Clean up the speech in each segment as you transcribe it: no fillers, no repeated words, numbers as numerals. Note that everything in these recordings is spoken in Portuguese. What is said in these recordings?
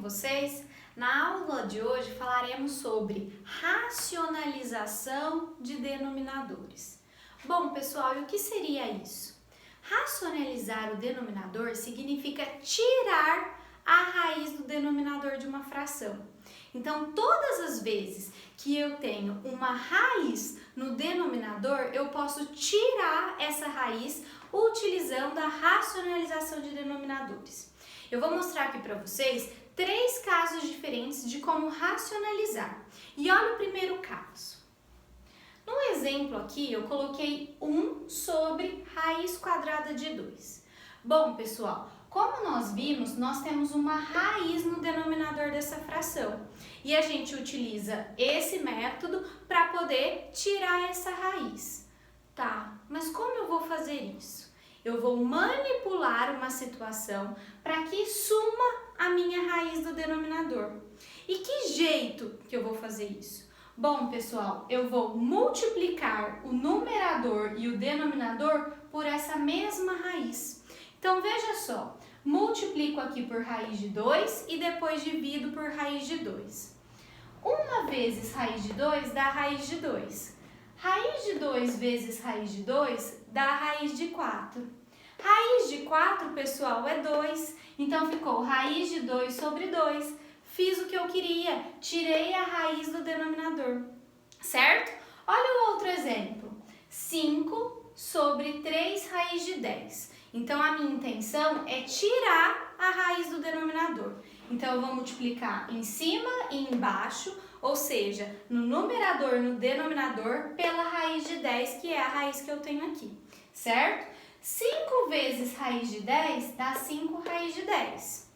vocês? Na aula de hoje falaremos sobre racionalização de denominadores. Bom, pessoal, e o que seria isso? Racionalizar o denominador significa tirar a raiz do denominador de uma fração. Então, todas as vezes que eu tenho uma raiz no denominador, eu posso tirar essa raiz utilizando a racionalização de denominadores. Eu vou mostrar aqui para vocês 3 casos diferentes de como racionalizar. E olha o primeiro caso. No exemplo aqui, eu coloquei 1 sobre raiz quadrada de 2. Bom, pessoal, como nós vimos, nós temos uma raiz no denominador dessa fração. E a gente utiliza esse método para poder tirar essa raiz. Tá, mas como eu vou fazer isso? Eu vou manipular uma situação para que suma a minha raiz do denominador. E que jeito que eu vou fazer isso? Bom, pessoal, eu vou multiplicar o numerador e o denominador por essa mesma raiz. Então, veja só, multiplico aqui por raiz de 2 e depois divido por raiz de 2. 1 vezes raiz de 2 dá raiz de 2. Raiz de 2 vezes raiz de 2 dá raiz de 4. Raiz de 4, pessoal, é 2. Então, ficou raiz de 2 sobre 2. Fiz o que eu queria, tirei a raiz do denominador, certo? Olha o outro exemplo. 5 sobre 3 raiz de 10. Então, a minha intenção é tirar a raiz do denominador. Então, eu vou multiplicar em cima e embaixo, ou seja, no numerador e no denominador, pela raiz de 10, que é a raiz que eu tenho aqui, certo? 5 vezes raiz de 10 dá 5 raiz de 10.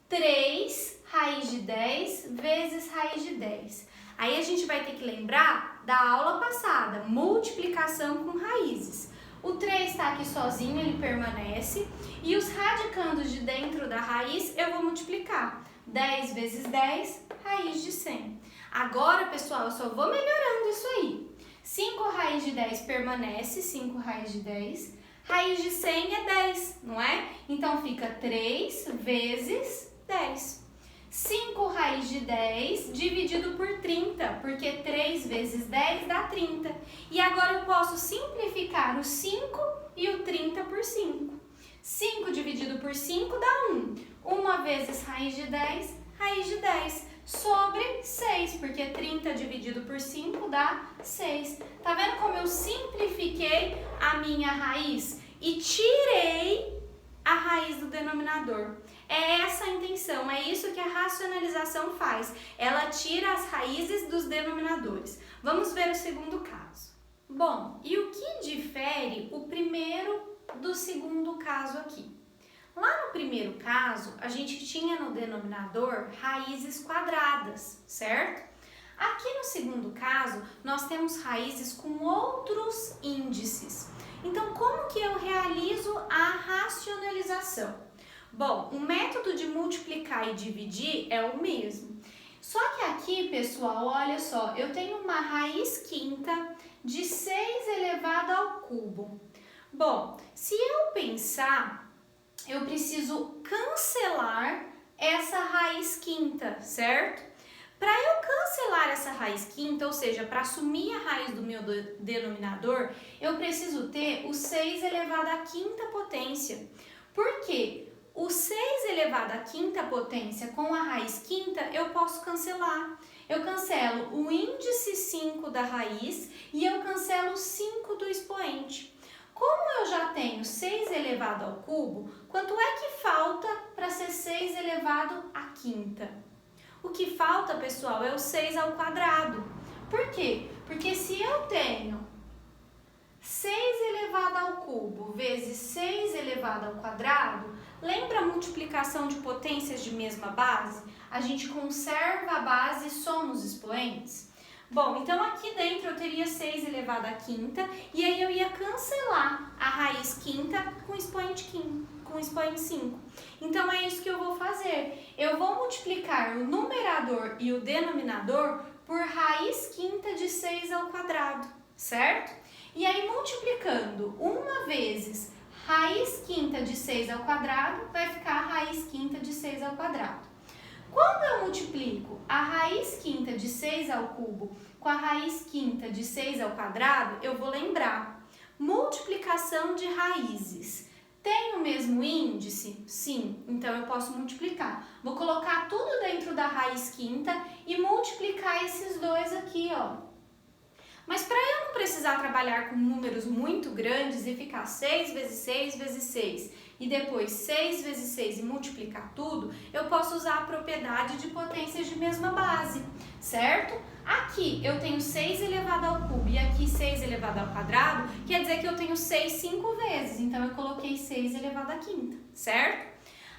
3 raiz de 10 vezes raiz de 10. Aí a gente vai ter que lembrar da aula passada, multiplicação com raízes. O 3 está aqui sozinho, ele permanece. E os radicandos de dentro da raiz eu vou multiplicar. 10 vezes 10, raiz de 100. Agora, pessoal, eu só vou melhorando isso aí. 5 raiz de 10 permanece, 5 raiz de 10. Raiz de 100 é 10, não é? Então, fica 3 vezes 10. 5 raiz de 10 dividido por 30, porque 3 vezes 10 dá 30. E agora eu posso simplificar o 5 e o 30 por 5. 5 dividido por 5 dá 1. 1 vezes raiz de 10, raiz de 10. Sobre 6, porque 30 dividido por 5 dá 6. Tá vendo como eu simplifiquei a minha raiz e tirei a raiz do denominador? É essa a intenção, é isso que a racionalização faz. Ela tira as raízes dos denominadores. Vamos ver o segundo caso. Bom, e o que difere o primeiro do segundo caso aqui? Lá no primeiro caso, a gente tinha no denominador raízes quadradas, certo? Aqui no segundo caso, nós temos raízes com outros índices. Então, como que eu realizo a racionalização? Bom, o método de multiplicar e dividir é o mesmo. Só que aqui, pessoal, olha só, eu tenho uma raiz quinta de 6 elevado ao cubo. Bom, se eu pensar, eu preciso cancelar essa raiz quinta, certo? Para eu cancelar essa raiz quinta, ou seja, para assumir a raiz do meu denominador, eu preciso ter o 6 elevado à quinta potência. Por quê? O 6 elevado à quinta potência com a raiz quinta, eu posso cancelar. Eu cancelo o índice 5 da raiz e eu cancelo o 5 do expoente. Como eu já tenho 6 elevado ao cubo, quanto é que falta para ser 6 elevado à quinta? O que falta, pessoal, é o 6 ao quadrado. Por quê? Porque se eu tenho 6 elevado ao cubo vezes 6 elevado ao quadrado, lembra a multiplicação de potências de mesma base? A gente conserva a base e soma os expoentes? Bom, então aqui dentro eu teria 6 elevado à quinta e aí eu ia cancelar a raiz quinta com o expoente 5. Então é isso que eu vou fazer. Eu vou multiplicar o numerador e o denominador por raiz quinta de 6 ao quadrado, certo? E aí multiplicando 1 vezes raiz quinta de 6 ao quadrado, vai ficar a raiz quinta de 6 ao quadrado. Quando eu multiplico a raiz quinta de 6 ao cubo com a raiz quinta de 6 ao quadrado, eu vou lembrar. Multiplicação de raízes. Tem o mesmo índice? Sim, então eu posso multiplicar. Vou colocar tudo dentro da raiz quinta e multiplicar esses dois aqui, ó. Mas para eu não precisar trabalhar com números muito grandes e ficar 6 vezes 6 vezes 6 e depois 6 vezes 6 e multiplicar tudo, eu posso usar a propriedade de potências de mesma base, certo? Aqui eu tenho 6 elevado ao cubo e aqui 6 elevado ao quadrado, quer dizer que eu tenho 6 5 vezes, então eu coloquei 6 elevado à quinta, certo?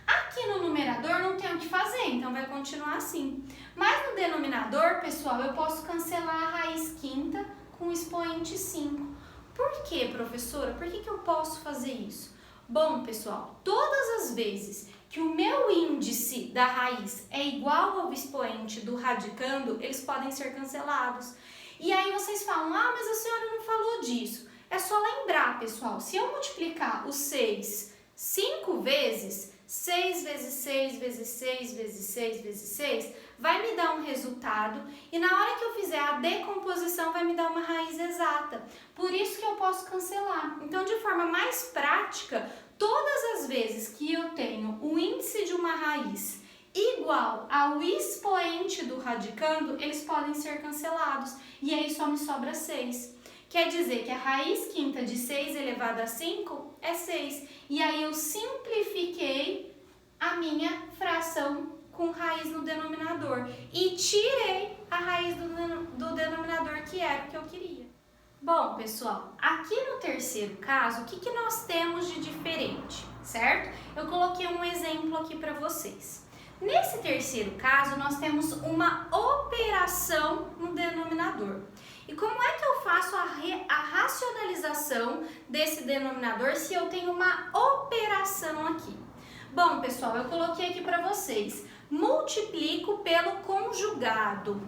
Aqui no numerador não tem o que fazer, então vai continuar assim. Mas no denominador, pessoal, eu posso cancelar a raiz quinta com o expoente 5. Por quê, professora? Por que eu posso fazer isso? Bom, pessoal, todas as vezes que o meu índice da raiz é igual ao expoente do radicando, eles podem ser cancelados. E aí vocês falam, mas a senhora não falou disso. É só lembrar, pessoal, se eu multiplicar o 6 5 vezes, 6 vezes 6 vezes 6 vezes 6 vezes 6, vai me dar um resultado e na hora que eu fizer a decomposição vai me dar uma raiz exata. Por isso que eu posso cancelar. Então, de forma mais prática, todas as vezes que eu tenho o índice de uma raiz igual ao expoente do radicando, eles podem ser cancelados e aí só me sobra 6. Quer dizer que a raiz quinta de 6 elevado a 5 é 6. E aí eu simplifiquei a minha fração com raiz no denominador. E tirei a raiz do denominador, que era o que eu queria. Bom, pessoal, aqui no terceiro caso, o que nós temos de diferente, certo? Eu coloquei um exemplo aqui para vocês. Nesse terceiro caso, nós temos uma operação no denominador. E como é que eu faço a racionalização desse denominador se eu tenho uma operação aqui? Bom, pessoal, eu coloquei aqui para vocês. Multiplico pelo conjugado.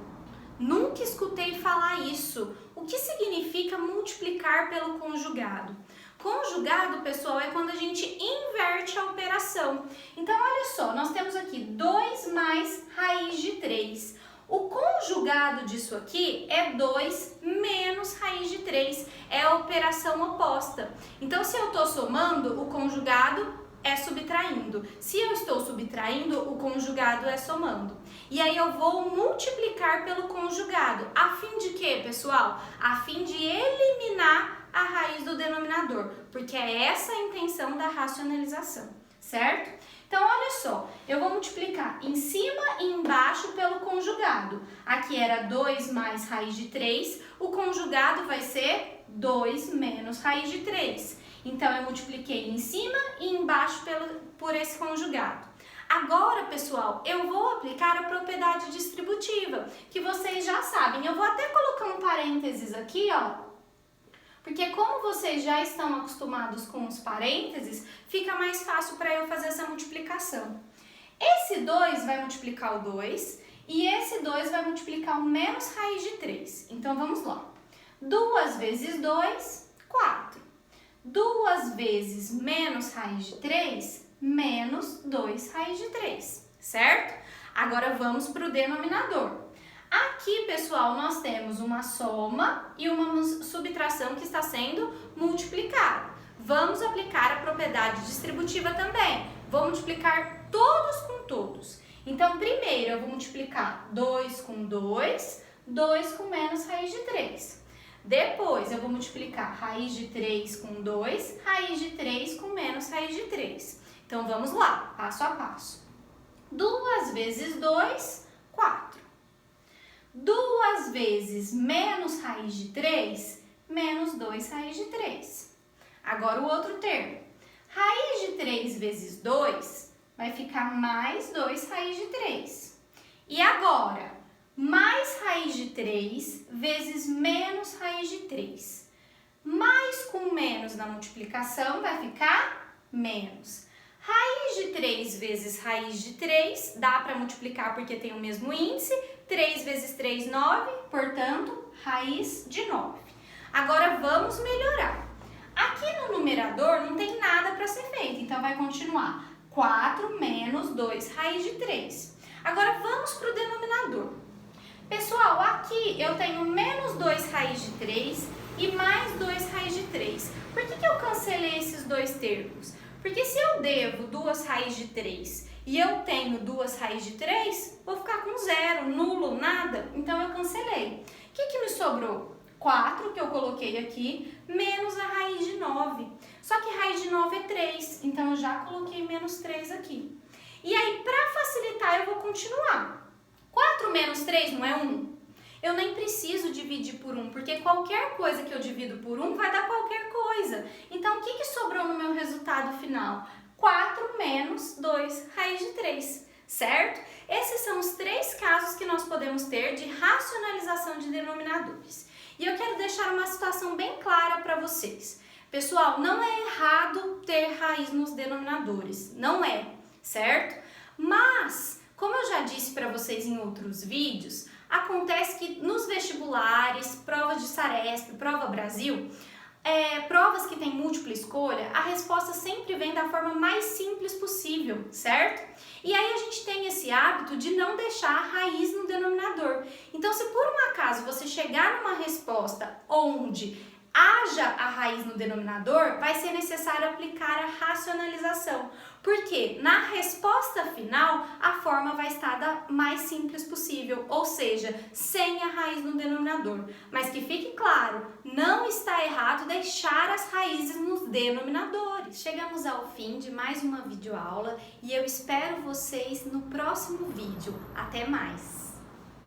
Nunca escutei falar isso. O que significa multiplicar pelo conjugado? Conjugado, pessoal, é quando a gente inverte a operação. Então, olha só, nós temos aqui 2 mais raiz de 3. O conjugado disso aqui é 2 menos raiz de 3, é a operação oposta. Então, se eu estou somando, o conjugado é subtraindo. Se eu estou subtraindo, o conjugado é somando. E aí eu vou multiplicar pelo conjugado. A fim de quê, pessoal? A fim de eliminar a raiz do denominador, porque é essa a intenção da racionalização, certo? Então, olha só, eu vou multiplicar em cima e embaixo pelo conjugado. Aqui era 2 mais raiz de 3, o conjugado vai ser 2 menos raiz de 3. Então, eu multipliquei em cima e embaixo por esse conjugado. Agora, pessoal, eu vou aplicar a propriedade distributiva, que vocês já sabem. Eu vou até colocar um parênteses aqui, ó. Porque como vocês já estão acostumados com os parênteses, fica mais fácil para eu fazer essa multiplicação. Esse 2 vai multiplicar o 2 e esse 2 vai multiplicar o menos raiz de 3. Então, vamos lá. 2 vezes 2, 4. 2 vezes menos raiz de 3, menos 2 raiz de 3, certo? Agora, vamos para o denominador. Aqui, pessoal, nós temos uma soma e uma subtração que está sendo multiplicada. Vamos aplicar a propriedade distributiva também. Vou multiplicar todos com todos. Então, primeiro eu vou multiplicar 2 com 2, 2 com menos raiz de 3. Depois eu vou multiplicar raiz de 3 com 2, raiz de 3 com menos raiz de 3. Então, vamos lá, passo a passo. 2 vezes 2, 4. 2 vezes menos raiz de 3, menos 2 raiz de 3. Agora, o outro termo. Raiz de 3 vezes 2 vai ficar mais 2 raiz de 3. E agora, mais raiz de 3 vezes menos raiz de 3. Mais com menos na multiplicação vai ficar menos. Raiz de 3 vezes raiz de 3, dá para multiplicar porque tem o mesmo índice. 3 vezes 3, 9, portanto, raiz de 9. Agora, vamos melhorar. Aqui no numerador não tem nada para ser feito, então vai continuar 4 menos 2 raiz de 3. Agora vamos para o denominador. Pessoal, aqui eu tenho menos 2 raiz de 3 e mais 2 raiz de 3. Por que eu cancelei esses dois termos? Porque se eu devo 2 raiz de 3 e eu tenho 2 raiz de 3, vou ficar com zero, nulo, nada. Então eu cancelei. O que me sobrou? 4, que eu coloquei aqui, menos a raiz de 9. Só que raiz de 9 é 3, então eu já coloquei menos 3 aqui. E aí, para facilitar, eu vou continuar. 4 menos 3 não é 1? Eu nem preciso dividir por 1, porque qualquer coisa que eu divido por 1 vai dar qualquer coisa. Então, o que sobrou no meu resultado final? 4 menos 2 raiz de 3, certo? Esses são os 3 casos que nós podemos ter de racionalização de denominadores. E eu quero deixar uma situação bem clara para vocês. Pessoal, não é errado ter raiz nos denominadores, não é, certo? Mas, como eu já disse para vocês em outros vídeos, acontece que nos vestibulares, provas de Saresp, Prova Brasil, provas que tem múltipla escolha, a resposta sempre vem da forma mais simples possível, certo? E aí a gente tem esse hábito de não deixar a raiz no denominador. Então, se por um acaso você chegar numa resposta onde haja a raiz no denominador, vai ser necessário aplicar a racionalização. Porque na resposta final, a forma vai estar da mais simples possível, ou seja, sem a raiz no denominador. Mas que fique claro, não está errado deixar as raízes nos denominadores. Chegamos ao fim de mais uma videoaula e eu espero vocês no próximo vídeo. Até mais!